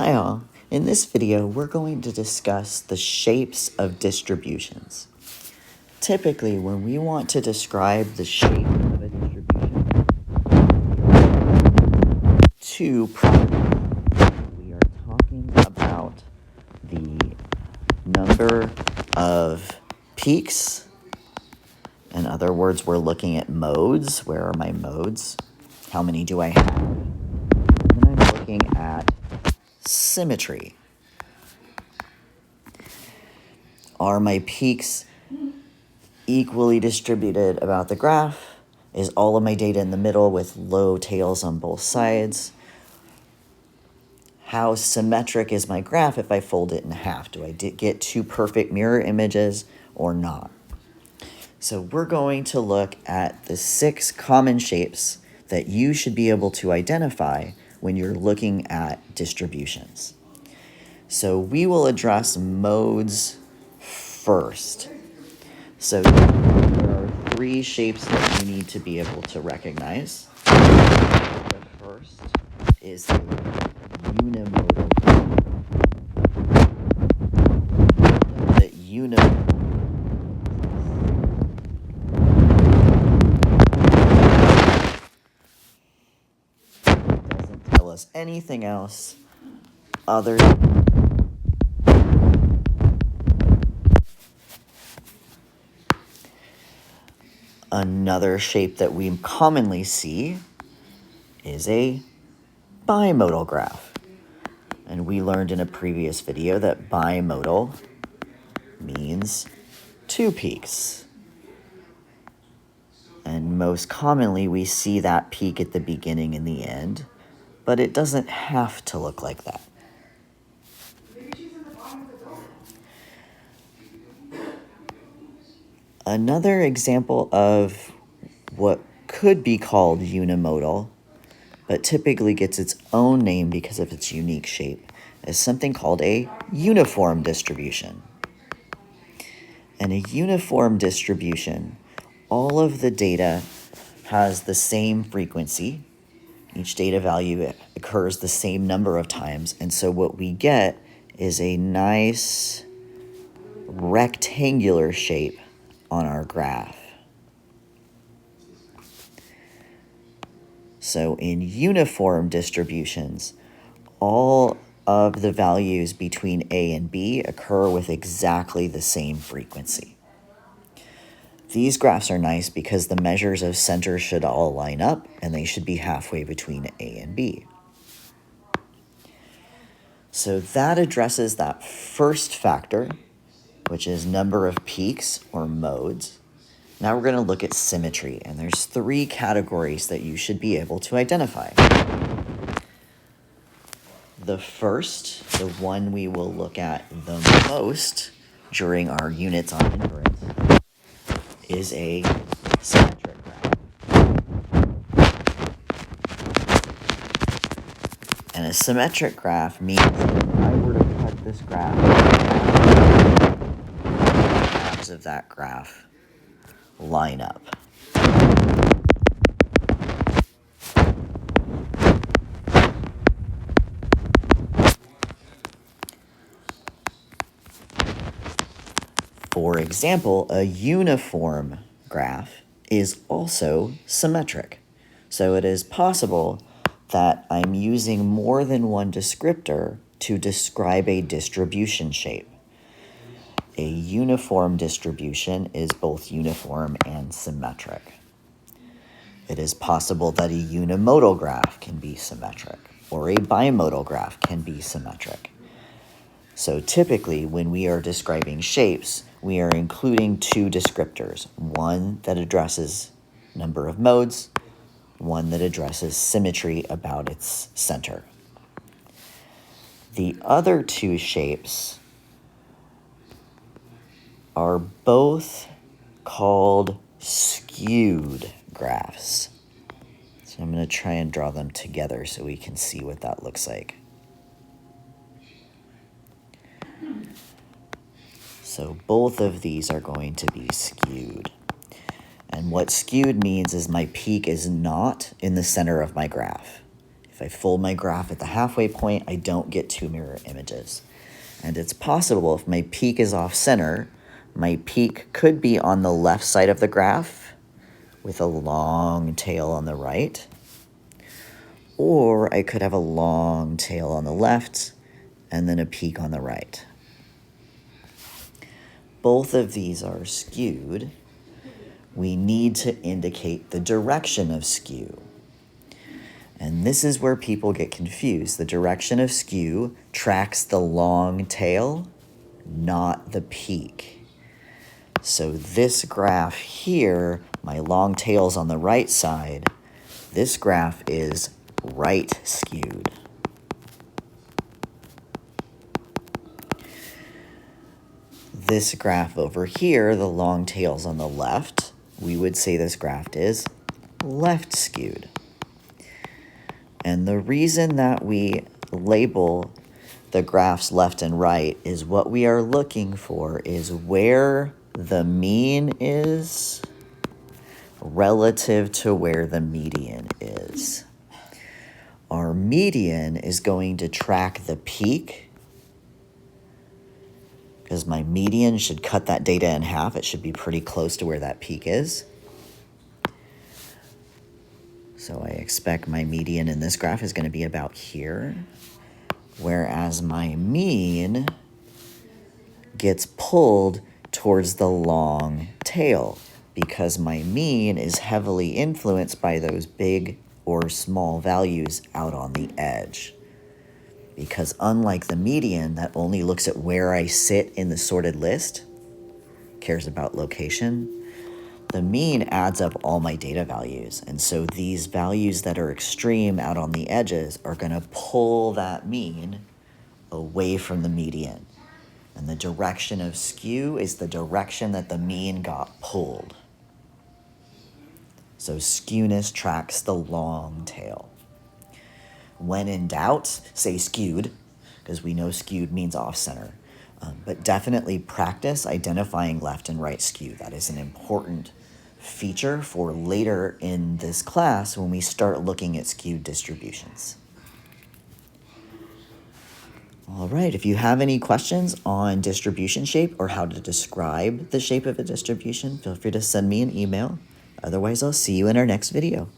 Hi all, in this video we're going to discuss the shapes of distributions. Typically when we want to describe the shape of a distribution, two properties. We are talking about the number of peaks. In other words, we're looking at modes. Where are my modes? How many do I have? And then I'm looking at symmetry. Are my peaks equally distributed about the graph? Is all of my data in the middle with low tails on both sides? How symmetric is my graph if I fold it in half? Do I get two perfect mirror images or not? So we're going to look at the 6 common shapes that you should be able to identify when you're looking at distributions. So we will address modes first. So there are 3 shapes that you need to be able to recognize. The first is a unimodal. The unimodal doesn't tell us anything else other than another shape that we commonly see is a bimodal graph. And we learned in a previous video that bimodal means 2 peaks. And most commonly we see that peak at the beginning and the end, but it doesn't have to look like that. Another example of what could be called unimodal, but typically gets its own name because of its unique shape, is something called a uniform distribution. And a uniform distribution, all of the data has the same frequency. Each data value occurs the same number of times, and so what we get is a nice rectangular shape on our graph. So in uniform distributions, all of the values between A and B occur with exactly the same frequency. These graphs are nice because the measures of center should all line up and they should be halfway between A and B. So that addresses that first factor, which is number of peaks or modes. Now we're going to look at symmetry, and there's 3 categories that you should be able to identify. The first, the one we will look at the most during our units on inference, is a symmetric graph. And a symmetric graph means if I were to cut this graph, the halves of that graph line up. For example, a uniform graph is also symmetric. So it is possible that I'm using more than one descriptor to describe a distribution shape. A uniform distribution is both uniform and symmetric. It is possible that a unimodal graph can be symmetric, or a bimodal graph can be symmetric. So typically, when we are describing shapes, we are including 2 descriptors, one that addresses number of modes, one that addresses symmetry about its center. The other 2 shapes are both called skewed graphs. So I'm going to try and draw them together so we can see what that looks like. So both of these are going to be skewed. And what skewed means is my peak is not in the center of my graph. If I fold my graph at the halfway point, I don't get two mirror images. And it's possible if my peak is off center, my peak could be on the left side of the graph with a long tail on the right, or I could have a long tail on the left and then a peak on the right. Both of these are skewed. We need to indicate the direction of skew. And this is where people get confused. The direction of skew tracks the long tail, not the peak. So this graph here, my long tail's on the right side. This graph is right skewed. This graph over here, the long tail's on the left. We would say this graph is left skewed. And the reason that we label the graphs left and right is what we are looking for is where the mean is relative to where the median is. Our median is going to track the peak, because my median should cut that data in half. It should be pretty close to where that peak is. So I expect my median in this graph is going to be about here, whereas my mean gets pulled towards the long tail because my mean is heavily influenced by those big or small values out on the edge. Because unlike the median that only looks at where I sit in the sorted list, cares about location, the mean adds up all my data values. And so these values that are extreme out on the edges are going to pull that mean away from the median. And the direction of skew is the direction that the mean got pulled. So skewness tracks the long tail. When in doubt, say skewed, because we know skewed means off-center. But definitely practice identifying left and right skew. That is an important feature for later in this class when we start looking at skewed distributions. All right, if you have any questions on distribution shape or how to describe the shape of a distribution, feel free to send me an email. Otherwise, I'll see you in our next video.